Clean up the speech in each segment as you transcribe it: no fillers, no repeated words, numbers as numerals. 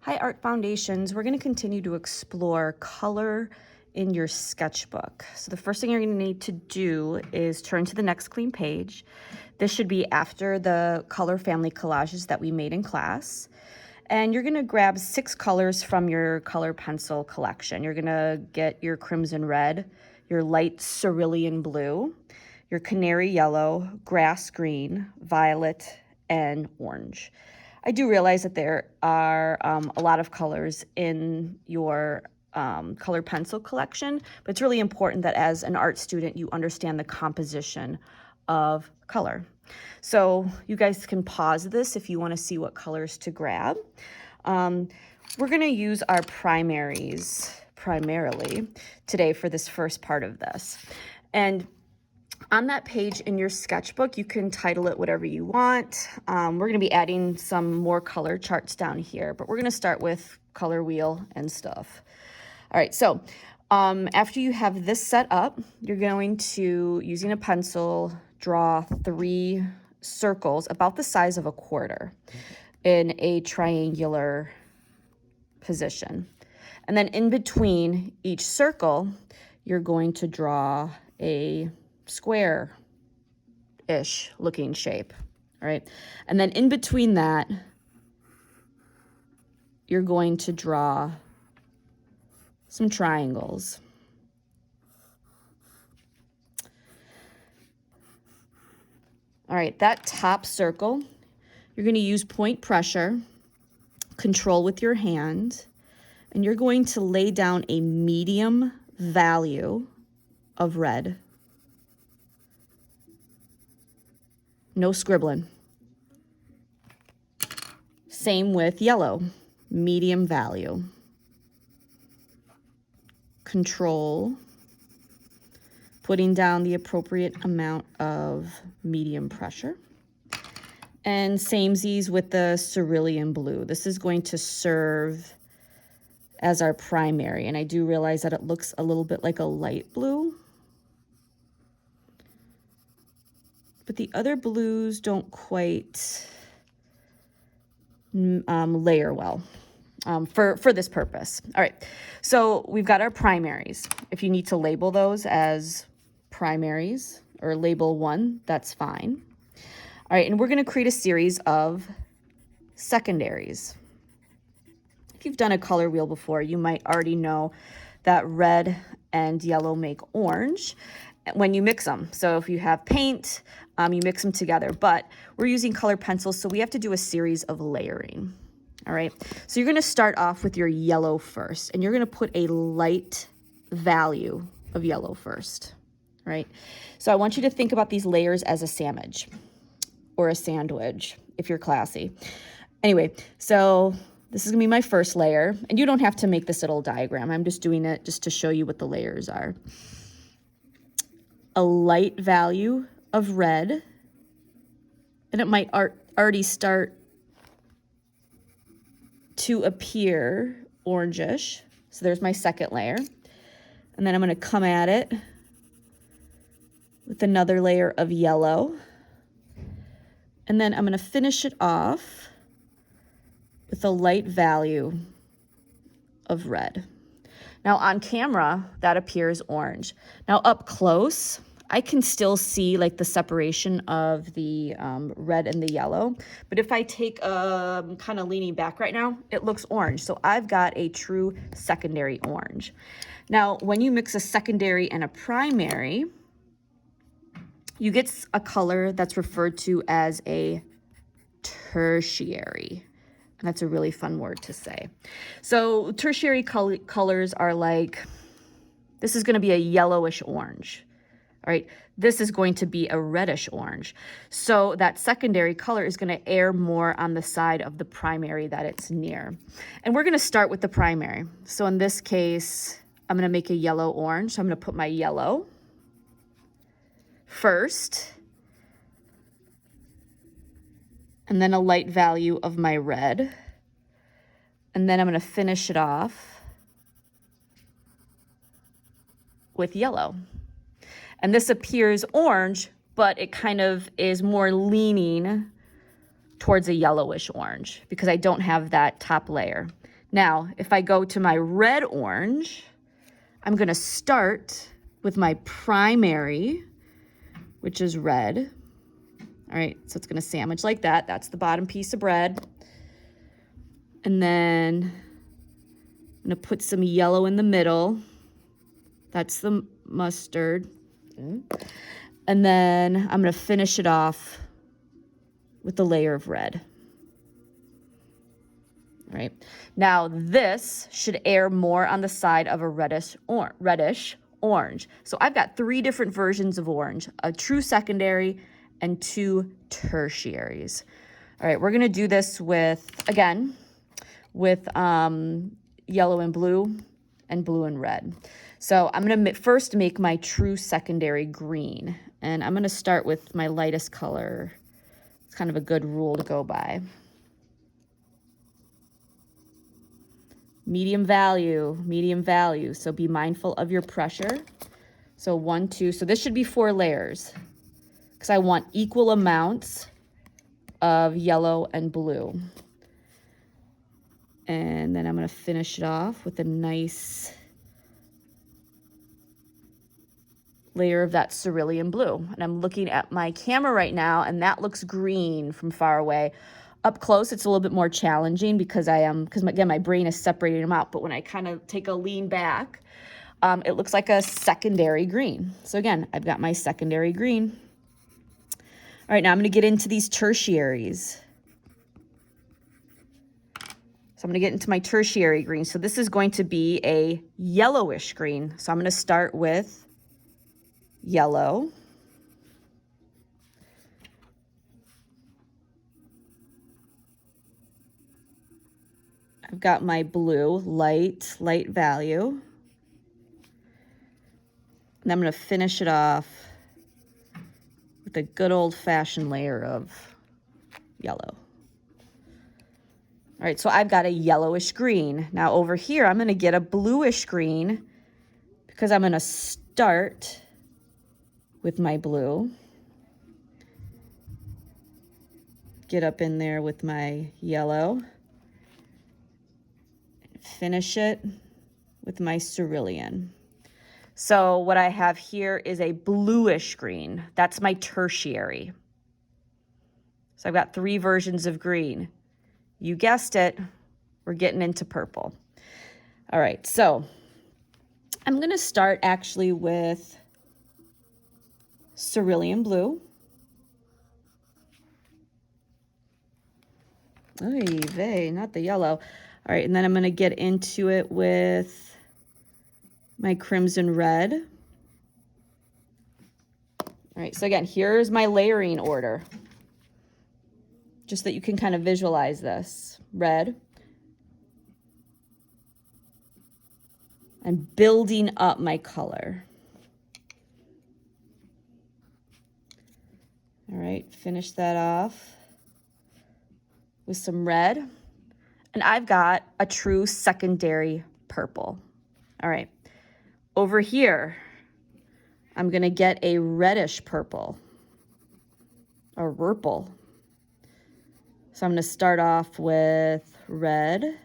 Hi, Art Foundations. We're going to continue to explore color in your sketchbook. So the first thing you're going to need to do is turn to the next clean page. This should be after the color family collages that we made in class. And you're going to grab 6 colors from your color pencil collection. You're going to get your crimson red, your light cerulean blue, your canary yellow, grass green, violet, and orange. I do realize that there are a lot of colors in your color pencil collection, but it's really important that as an art student, you understand the composition of color. So you guys can pause this if you want to see what colors to grab. We're going to use our primaries primarily today for this first part of this. And on that page in your sketchbook, you can title it whatever you want. We're going to be adding some more color charts down here, but we're going to start with color wheel and stuff. All right, so after you have this set up, you're going to, using a pencil, draw 3 circles about the size of a quarter in a triangular position. And then in between each circle, you're going to draw a square-ish looking shape, all right? And then in between that, you're going to draw some triangles. All right, that top circle, you're going to use point pressure, control with your hand, and you're going to lay down a medium value of red. No scribbling. Same with yellow, medium value. Control, putting down the appropriate amount of medium pressure. And samesies with the cerulean blue. This is going to serve as our primary, and I do realize that it looks a little bit like a light blue. But the other blues don't quite layer well for this purpose. All right, so we've got our primaries. If you need to label those as primaries or label 1, that's fine. All right, and we're going to create a series of secondaries. If you've done a color wheel before, you might already know that red and yellow make orange when you mix them. So if you have paint, you mix them together, but we're using color pencils, so we have to do a series of layering. All right, so you're going to start off with your yellow first, and you're going to put a light value of yellow first, right? So I want you to think about these layers as a sandwich or a sandwich if you're classy. Anyway, so this is going to be my first layer, and you don't have to make this little diagram. I'm just doing it just to show you what the layers are. A light value of red, and it might already start to appear orangish. So there's my second layer. And then I'm going to come at it with another layer of yellow. And then I'm going to finish it off with a light value of red. Now on camera, that appears orange. Now up close, I can still see like the separation of the red and the yellow. But if I take kind of leaning back right now, it looks orange. So I've got a true secondary orange. Now, when you mix a secondary and a primary, you get a color that's referred to as a tertiary. And that's a really fun word to say. So tertiary colors are like, this is going to be a yellowish orange. All right, this is going to be a reddish orange. So that secondary color is going to err more on the side of the primary that it's near. And we're going to start with the primary. So in this case, I'm going to make a yellow orange. So I'm going to put my yellow first, and then a light value of my red. And then I'm going to finish it off with yellow. And this appears orange, but it kind of is more leaning towards a yellowish orange because I don't have that top layer. Now, if I go to my red-orange, I'm gonna start with my primary, which is red. All right, so it's gonna sandwich like that. That's the bottom piece of bread. And then I'm gonna put some yellow in the middle. That's the mustard. And then I'm gonna finish it off with a layer of red. All right, now this should err more on the side of a reddish orange. So I've got 3 different versions of orange, a true secondary and 2 tertiaries. All right, we're gonna do this with, again, with yellow and blue and red. So I'm gonna first make my true secondary green, and I'm gonna start with my lightest color. It's kind of a good rule to go by. Medium value, so be mindful of your pressure. So 1, 2, so this should be 4 layers because I want equal amounts of yellow and blue. And then I'm gonna finish it off with a nice layer of that cerulean blue. And I'm looking at my camera right now, and that looks green from far away. Up close, it's a little bit more challenging because again, my brain is separating them out. But when I kind of take a lean back, it looks like a secondary green. So again, I've got my secondary green. All right, now I'm gonna get into these tertiaries. So I'm gonna get into my tertiary green. So this is going to be a yellowish green. So I'm gonna start with yellow. I've got my blue, light value. And I'm gonna finish it off with a good old-fashioned layer of yellow. All right, so I've got a yellowish green. Now over here, I'm gonna get a bluish green because I'm gonna start with my blue. Get up in there with my yellow. Finish it with my cerulean. So what I have here is a bluish green. That's my tertiary. So I've got 3 versions of green. You guessed it, we're getting into purple. All right, so I'm gonna start actually with cerulean blue. Oy vey, not the yellow. All right, and then I'm gonna get into it with my crimson red. All right, so again, here's my layering order, just that you can kind of visualize this. Red. I'm building up my color. All right, finish that off with some red. And I've got a true secondary purple. All right, over here, I'm gonna get a reddish purple, or purple. So I'm gonna start off with red.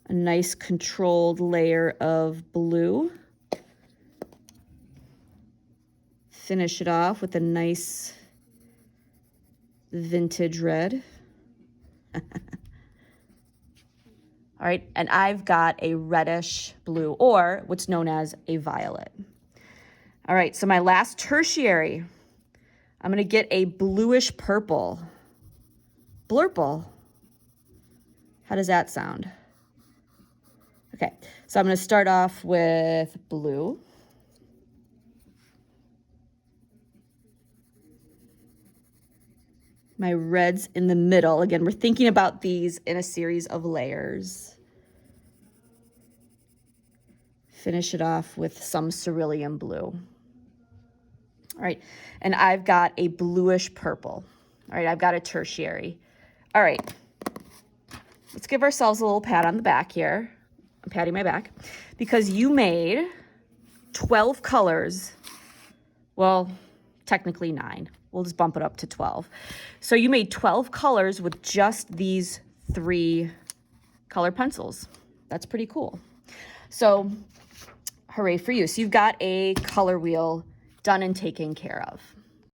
A nice controlled layer of blue. Finish it off with a nice vintage red. All right, and I've got a reddish blue, or what's known as a violet. All right, so my last tertiary, I'm gonna get a bluish purple. Blurple. How does that sound? Okay, so I'm gonna start off with blue. My red's in the middle. Again, we're thinking about these in a series of layers. Finish it off with some cerulean blue. All right, and I've got a bluish purple. All right, I've got a tertiary. All right, let's give ourselves a little pat on the back here. I'm patting my back because you made 12 colors. Well, technically 9. We'll just bump it up to 12. So you made 12 colors with just these 3 color pencils. That's pretty cool. So hooray for you. So you've got a color wheel done and taken care of.